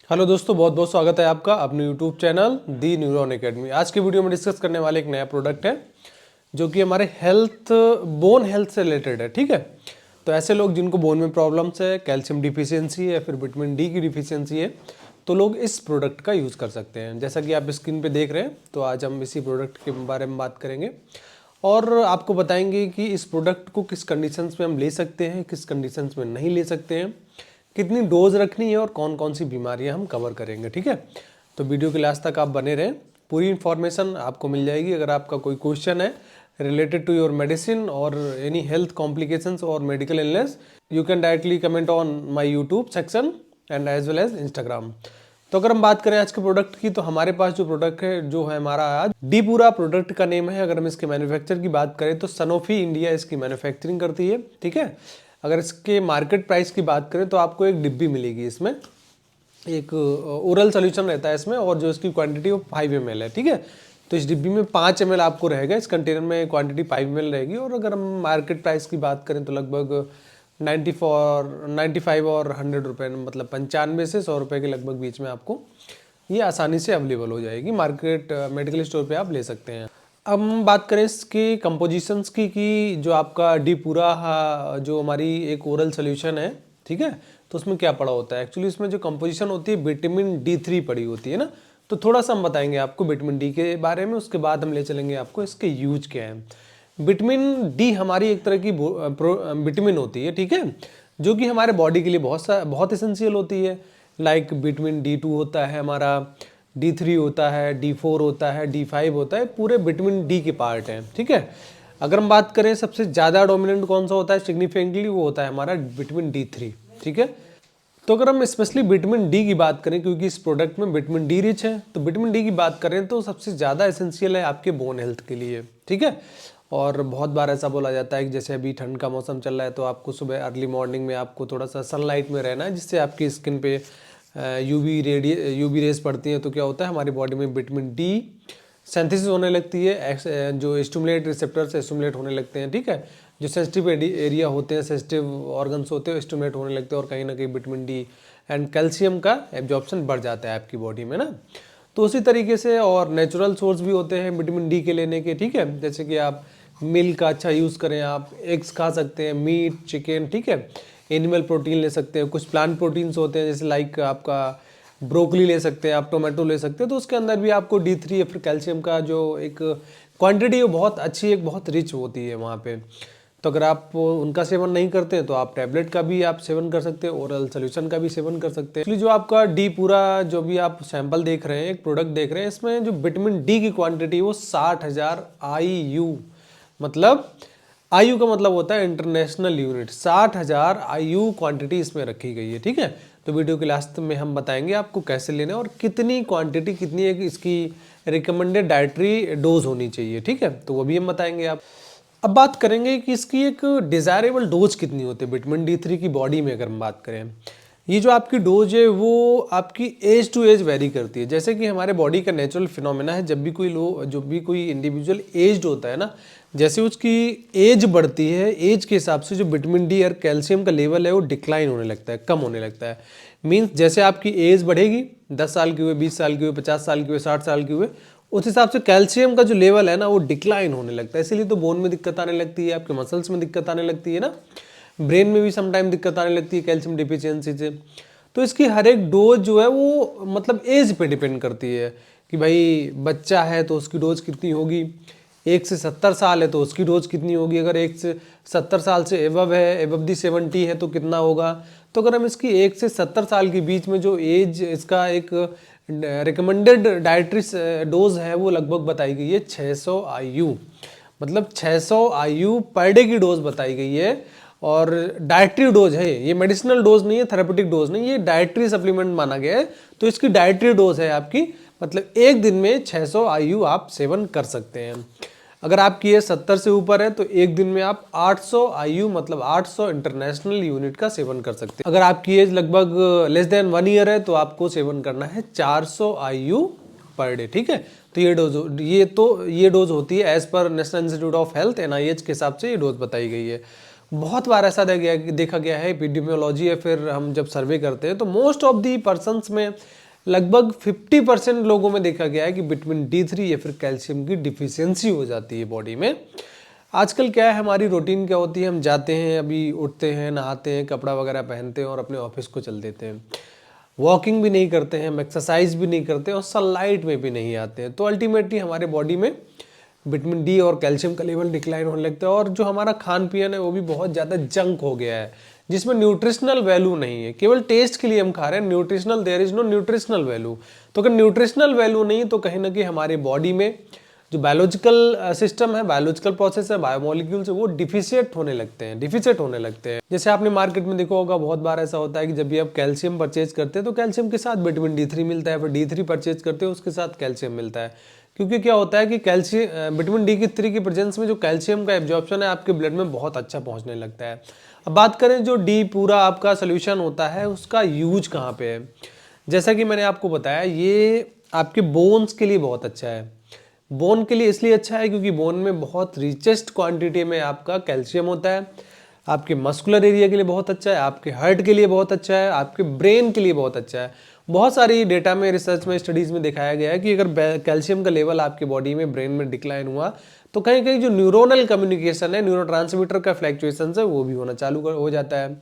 Hello दोस्तों, बहुत बहुत स्वागत है आपका अपने यूट्यूब चैनल दी न्यूरॉन एकेडमी। आज की वीडियो में डिस्कस करने वाले एक नया प्रोडक्ट है जो कि हमारे बोन हेल्थ से रिलेटेड है। ठीक है, तो ऐसे लोग जिनको बोन में प्रॉब्लम्स है, कैल्शियम डिफिशियंसी है, फिर विटामिन डी की डिफिशियंसी है, तो लोग इस प्रोडक्ट का यूज़ कर सकते हैं। जैसा कि आप स्क्रीन पे देख रहे हैं, तो आज हम इसी प्रोडक्ट के बारे में बात करेंगे और आपको बताएंगे कि इस प्रोडक्ट को किस कंडीशंस में हम ले सकते हैं, किस कंडीशंस में नहीं ले सकते हैं, कितनी डोज रखनी है और कौन कौन सी बीमारियां हम कवर करेंगे। ठीक है, तो वीडियो के लास्ट तक आप बने रहें, पूरी इन्फॉर्मेशन आपको मिल जाएगी। अगर आपका कोई क्वेश्चन है रिलेटेड टू योर मेडिसिन और एनी हेल्थ कॉम्प्लिकेशंस और medical illness, you can directly comment on my YouTube section and as well as Instagram. तो अगर हम बात करें आज के प्रोडक्ट की, तो हमारे पास जो प्रोडक्ट है जो है हमारा आज डी पूरा प्रोडक्ट का नेम है। अगर हम इसके मैन्युफैक्चर की बात करें तो सनोफी इंडिया इसकी मैन्युफैक्चरिंग करती है। ठीक है, अगर इसके मार्केट प्राइस की बात करें तो आपको एक डिब्बी मिलेगी, इसमें एक ओरल सोल्यूशन रहता है इसमें, और जो इसकी क्वांटिटी वो 5 ml है। ठीक है, तो इस डिब्बी में 5 ml आपको रहेगा, इस कंटेनर में क्वांटिटी 5 ml रहेगी। और अगर हम मार्केट प्राइस की बात करें तो लगभग 95 और 100 रुपये, मतलब 95 से 100 रुपये के लगभग बीच में आपको ये आसानी से अवेलेबल हो जाएगी। मार्केट मेडिकल स्टोर पे आप ले सकते हैं। अब हम बात करें इसकी कंपोजिशंस की, कि जो आपका डी पूरा जो हमारी एक ओरल सोल्यूशन है, ठीक है, तो उसमें क्या पड़ा होता है। एक्चुअली इसमें जो कंपोजिशन होती है विटामिन D3 पड़ी होती है ना, तो थोड़ा सा हम बताएंगे आपको विटामिन डी के बारे में, उसके बाद हम ले चलेंगे आपको इसके यूज क्या है। विटामिन डी हमारी एक तरह की विटामिन होती है, ठीक है, जो कि हमारे बॉडी के लिए बहुत एसेंशियल होती है। लाइक विटामिन D2 होता है हमारा, D3 होता है, D4 होता है, D5 होता है, पूरे विटामिन डी के पार्ट हैं। ठीक है, अगर हम बात करें सबसे ज़्यादा डोमिनेंट कौन सा होता है सिग्निफिकेंटली, वो होता है हमारा विटामिन D3। ठीक है, तो अगर हम स्पेशली विटामिन डी की बात करें, क्योंकि इस प्रोडक्ट में विटामिन डी रिच है, तो विटामिन डी की बात करें तो सबसे ज़्यादा एसेंशियल है आपके बोन हेल्थ के लिए। ठीक है, और बहुत बार ऐसा बोला जाता है कि जैसे अभी ठंड का मौसम चल रहा है, तो आपको सुबह अर्ली मॉर्निंग में आपको थोड़ा सा सनलाइट में रहना है, जिससे आपकी स्किन पे यूवी रेस पड़ती हैं, तो क्या होता है हमारी बॉडी में विटामिन डी सिंथेसिस होने लगती है, जो स्टिमुलेट रिसेप्टर से स्टिमुलेट होने लगते हैं। ठीक है, जो सेंसिटिव एरिया होते हैं, सेंसिटिव ऑर्गन्स होते हैं, स्टिमुलेट होने लगते हैं, और कहीं ना कहीं विटामिन डी एंड कैल्शियम का एब्जॉर्प्शन बढ़ जाता है आपकी बॉडी में ना। तो उसी तरीके से और नेचुरल सोर्स भी होते हैं विटामिन डी के लेने के। ठीक है, जैसे कि आप मिल्क का अच्छा यूज़ करें, आप एग्स खा सकते हैं, मीट, चिकन, ठीक है, एनिमल प्रोटीन ले सकते हैं, कुछ प्लांट प्रोटीन्स होते हैं जैसे लाइक आपका ब्रोकली ले सकते हैं, आप टोमेटो ले सकते हैं, तो उसके अंदर भी आपको D3 या फिर कैल्शियम का जो एक क्वांटिटी है बहुत अच्छी, एक बहुत रिच होती है वहाँ पे। तो अगर आप उनका सेवन नहीं करते हैं तो आप टैबलेट का भी आप सेवन कर सकते हैं, ओरल सोल्यूशन का भी सेवन कर सकते हैं। इसलिए जो आपका डी पूरा जो भी आप सैंपल देख रहे हैं, एक प्रोडक्ट देख रहे हैं, इसमें जो विटामिन डी की क्वांटिटी वो 60,000 IU, मतलब आयु का मतलब होता है इंटरनेशनल यूनिट, 60,000 IU क्वांटिटी इसमें रखी गई है। ठीक है, तो वीडियो के लास्ट में हम बताएंगे आपको कैसे लेना है और कितनी क्वांटिटी, कितनी है इसकी रिकमेंडेड डाइटरी डोज होनी चाहिए। ठीक है, तो वो भी हम बताएंगे आप। अब बात करेंगे कि इसकी एक डिज़ायरेबल डोज कितनी होती है विटामिन D3 की बॉडी में। अगर हम बात करें, ये जो आपकी डोज है वो आपकी एज टू एज वेरी करती है। जैसे कि हमारे बॉडी का नेचुरल फिनोमेना है, जब भी कोई इंडिविजुअल एज्ड होता है ना, जैसे उसकी एज बढ़ती है, एज के हिसाब से जो विटामिन डी और कैल्शियम का लेवल है वो डिक्लाइन होने लगता है, कम होने लगता है। मीन्स जैसे आपकी एज बढ़ेगी, 10 साल की हुए, 20 साल की हुए, 50 साल की हुए, 60 साल की हुए, उस हिसाब से कैल्शियम का जो लेवल है ना वो डिक्लाइन होने लगता है। इसीलिए तो बोन में दिक्कत आने लगती है, आपके मसल्स में दिक्कत आने लगती है ना, ब्रेन में भी समटाइम दिक्कत आने लगती है कैल्शियम डिफिशियंसी से। तो इसकी हर एक डोज जो है वो मतलब एज पे डिपेंड करती है कि भाई बच्चा है तो उसकी डोज कितनी होगी, 1 से 70 साल है तो उसकी डोज कितनी होगी, अगर 1 से 70 साल से एबव है, एबव दी 70 है तो कितना होगा। तो अगर हम इसकी 1 से 70 साल के बीच में जो एज इसका एक रिकमेंडेड डाइटरी डोज है वो लगभग बताई गई है 600 IU, मतलब 600 IU पर डे की डोज बताई गई है। और डाइटरी डोज है ये, मेडिसिनल डोज नहीं है, थेरेपेटिक डोज नहीं, ये डाइटरी सप्लीमेंट माना गया है। तो इसकी डाइटरी डोज है आपकी, मतलब एक दिन में 600 IU आप सेवन कर सकते हैं। अगर आपकी एज 70 से ऊपर है तो एक दिन में आप 800 IU, मतलब 800 इंटरनेशनल यूनिट का सेवन कर सकते हैं। अगर आपकी एज लगभग लेस देन 1 ईयर है तो आपको सेवन करना है 400 IU पर डे। ठीक है, तो ये डोज होती है एज पर national institute of health NIH के हिसाब से ये डोज बताई गई है। बहुत बार ऐसा देखा गया है एपिडेमियोलॉजी या फिर हम जब सर्वे करते हैं तो मोस्ट ऑफ दी पर्सन्स में लगभग 50% लोगों में देखा गया है कि विटामिन D3 या फिर कैल्शियम की डिफिशियंसी हो जाती है बॉडी में। आजकल क्या है, हमारी रूटीन क्या होती है, हम जाते हैं, अभी उठते हैं, नहाते हैं, कपड़ा वगैरह पहनते हैं और अपने ऑफिस को चल देते हैं। वॉकिंग भी नहीं करते हैं, हम एक्सरसाइज भी नहीं करते और सनलाइट में भी नहीं आते हैं, तो अल्टीमेटली हमारे बॉडी में विटामिन D और कैल्शियम का लेवल डिक्लाइन होने लगता है। और जो हमारा खान पीन है वो भी बहुत ज़्यादा जंक हो गया है, जिसमें न्यूट्रिशनल वैल्यू नहीं है, केवल टेस्ट के लिए हम खा रहे हैं। Nutritional, there is no nutritional value. तो अगर न्यूट्रिशनल वैल्यू नहीं तो कहीं ना कहीं हमारी बॉडी में जो बायोलॉजिकल सिस्टम है, बायोलॉजिकल प्रोसेस है, बायोमोलिक्यूल्स है, वो डिफिशिएट होने लगते हैं। जैसे आपने मार्केट में देखा होगा, बहुत बार ऐसा होता है कि जब भी आप कैल्शियम परचेज करते हैं तो कैल्शियम के साथ विटामिन D3 मिलता है, फिर D3 परचेज करते हो उसके साथ कैल्शियम मिलता है। क्योंकि क्या होता है कि कैल्शियम, विटामिन D3 की प्रेजेंस में जो कैल्शियम का एब्जॉर्प्शन है आपके ब्लड में बहुत अच्छा पहुंचने लगता है। अब बात करें जो D पूरा आपका सोल्यूशन होता है उसका यूज कहाँ पे है, जैसा कि मैंने आपको बताया ये आपके बोन्स के लिए बहुत अच्छा है। बोन के लिए इसलिए अच्छा है क्योंकि बोन में बहुत रिचेस्ट क्वांटिटी में आपका कैल्शियम होता है। आपके मस्कुलर एरिया के लिए बहुत अच्छा है, आपके हार्ट के लिए बहुत अच्छा है, आपके ब्रेन के लिए बहुत अच्छा है। बहुत सारी डेटा में, रिसर्च में, स्टडीज में दिखाया गया है कि अगर कैल्शियम का लेवल आपकी बॉडी में, ब्रेन में डिक्लाइन हुआ तो कहीं कहीं जो न्यूरोनल कम्युनिकेशन है, न्यूरोट्रांसमीटर का फ्लैक्चुएशन है, वो भी होना चालू हो जाता है।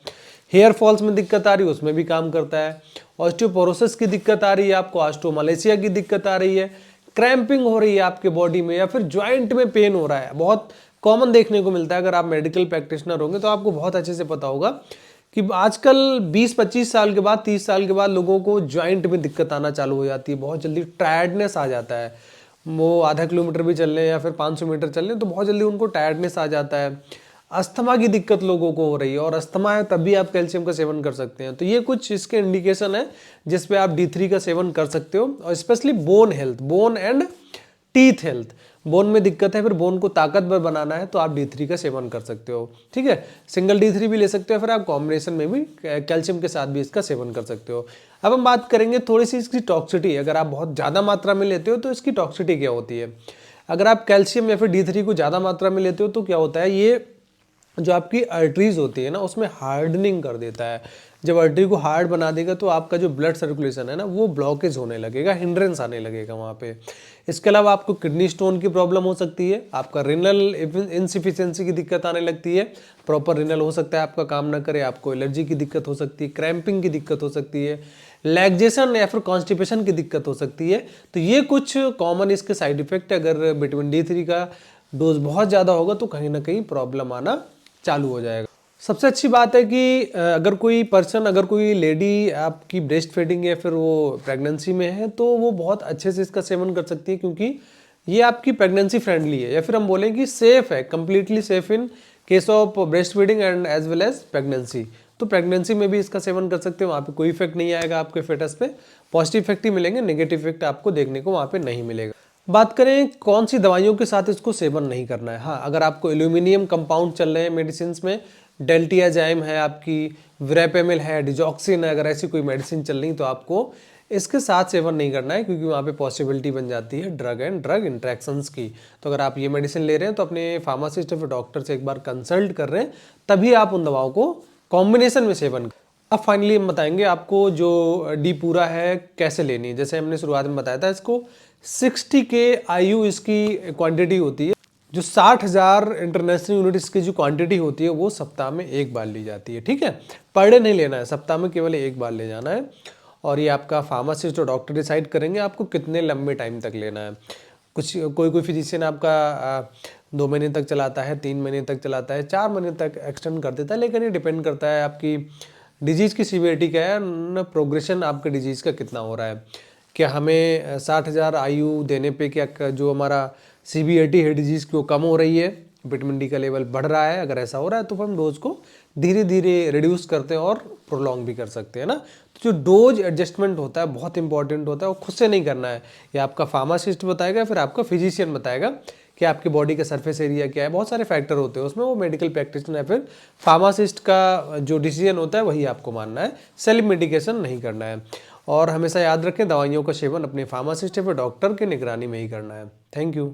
हेयर फॉल्स में दिक्कत आ रही है उसमें भी काम करता है। ऑस्टियोपोरोसिस की दिक्कत आ रही है आपको, ऑस्टियोमालेशिया की दिक्कत आ रही है, क्रैम्पिंग हो रही है आपके बॉडी में, या फिर ज्वाइंट में पेन हो रहा है, बहुत कॉमन देखने को मिलता है। अगर आप मेडिकल प्रैक्टिशनर होंगे तो आपको बहुत अच्छे से पता होगा कि आजकल 20-25 साल के बाद, 30 साल के बाद लोगों को ज्वाइंट में दिक्कत आना चालू हो जाती है, बहुत जल्दी टायर्डनेस आ जाता है। वो आधा किलोमीटर भी चल रहे हैं या फिर 500 मीटर चल रहे हैं तो बहुत जल्दी उनको टायर्डनेस आ जाता है। अस्थमा की दिक्कत लोगों को हो रही है, और अस्थमा है तब भी आप कैल्शियम का सेवन कर सकते हैं। तो ये कुछ इसके इंडिकेशन है जिस पे आप D3 का सेवन कर सकते हो। और specially bone health, bone and teeth health, bone में दिक्कत है, फिर बोन को ताकतवर बनाना है तो आप D3 का सेवन कर सकते हो। ठीक है, सिंगल D3 भी ले सकते हो, फिर आप कॉम्बिनेशन में भी कैल्शियम के साथ भी इसका सेवन कर सकते हो। अब हम बात करेंगे थोड़ी सी इसकी टॉक्सिटी। अगर आप बहुत ज़्यादा मात्रा में लेते हो तो इसकी टॉक्सिटी क्या होती है। अगर आप कैल्शियम या फिर D3 को ज़्यादा मात्रा में लेते हो तो क्या होता है, ये जो आपकी आर्टरीज होती है ना उसमें हार्डनिंग कर देता है। जब आर्टरी को हार्ड बना देगा तो आपका जो ब्लड सर्कुलेशन है ना वो ब्लॉकेज होने लगेगा, हिंड्रेंस आने लगेगा वहाँ पे। इसके अलावा आपको किडनी स्टोन की प्रॉब्लम हो सकती है, आपका रिनल इनसिफिशियंसी की दिक्कत आने लगती है, प्रॉपर रिनल हो सकता है आपका काम ना करे, आपको एलर्जी की दिक्कत हो सकती है, क्रैम्पिंग की दिक्कत हो सकती है, लैक्जेशन या फिर कॉन्स्टिपेशन की दिक्कत हो सकती है। तो ये कुछ कॉमन इसके साइड इफेक्ट है। अगर विटामिन D3 का डोज बहुत ज़्यादा होगा तो कहीं ना कहीं प्रॉब्लम आना चालू हो जाएगा। सबसे अच्छी बात है कि अगर कोई लेडी आपकी ब्रेस्ट फीडिंग या फिर वो प्रेगनेंसी में है तो वो बहुत अच्छे से इसका सेवन कर सकती है, क्योंकि ये आपकी प्रेगनेंसी फ्रेंडली है, या फिर हम बोलें कि सेफ है, completely safe in case of breast feeding and as well as pregnancy. तो प्रेगनेंसी में भी इसका सेवन कर सकते हो, वहाँ पे कोई इफेक्ट नहीं आएगा आपके फेटस पे, पॉजिटिव इफेक्ट ही मिलेंगे, नेगेटिव इफेक्ट आपको देखने को वहाँ पे नहीं मिलेगा। बात करें कौन सी दवाइयों के साथ इसको सेवन नहीं करना है। हाँ, अगर आपको एल्यूमिनियम कंपाउंड चल रहे हैं मेडिसिन में, डेल्टियाजाइम है, आपकी विरेपेमिल है, डिजॉक्सिन है, अगर ऐसी कोई मेडिसिन चल रही तो आपको इसके साथ सेवन नहीं करना है, क्योंकि वहाँ पे पॉसिबिलिटी बन जाती है ड्रग एंड ड्रग इंट्रैक्शंस की। तो अगर आप ये मेडिसिन ले रहे हैं तो अपने फार्मासिस्ट या फिर डॉक्टर से एक बार कंसल्ट कर रहे हैं, तभी आप उन दवाओं को कॉम्बिनेशन में सेवन करें। अब फाइनली हम बताएंगे आपको जो D पूरा है कैसे लेनी है। जैसे हमने शुरुआत में बताया था, इसको 60 के IU इसकी क्वांटिटी होती है। जो 60,000 इंटरनेशनल यूनिट इसकी जो क्वांटिटी होती है वो सप्ताह में एक बार ली जाती है। ठीक है, पर डे नहीं लेना है, सप्ताह में केवल एक बार ले जाना है। और ये आपका फार्मासिस्ट और डॉक्टर डिसाइड करेंगे आपको कितने लंबे टाइम तक लेना है। कोई फिजिशियन आपका 2 महीने तक चलाता है, 3 महीने तक चलाता है, 4 महीने तक एक्सटेंड कर देता है, लेकिन ये डिपेंड करता है आपकी डिजीज़ की सीवियरिटी क्या है, न प्रोग्रेशन आपके डिजीज़ का कितना हो रहा है। क्या हमें 60,000 IU देने पे क्या जो हमारा सीवियरिटी है डिजीज़ की वो कम हो रही है, विटामिन D का लेवल बढ़ रहा है, अगर ऐसा हो रहा है तो हम डोज को धीरे धीरे रिड्यूस करते हैं और प्रोलॉन्ग भी कर सकते हैं ना। तो जो डोज एडजस्टमेंट होता है बहुत इंपॉर्टेंट होता है, वो खुद से नहीं करना है, ये आपका फार्मासिस्ट बताएगा, फिर आपका फिजिशियन बताएगा कि आपके बॉडी का सरफेस एरिया क्या है, बहुत सारे फैक्टर होते हैं उसमें, वो मेडिकल प्रैक्टिशनर या फिर फार्मासिस्ट का जो डिसीजन होता है वही आपको मानना है, सेल्फ मेडिकेशन नहीं करना है। और हमेशा याद रखें दवाइयों का सेवन अपने फार्मासिस्ट या फिर डॉक्टर की निगरानी में ही करना है। Thank you.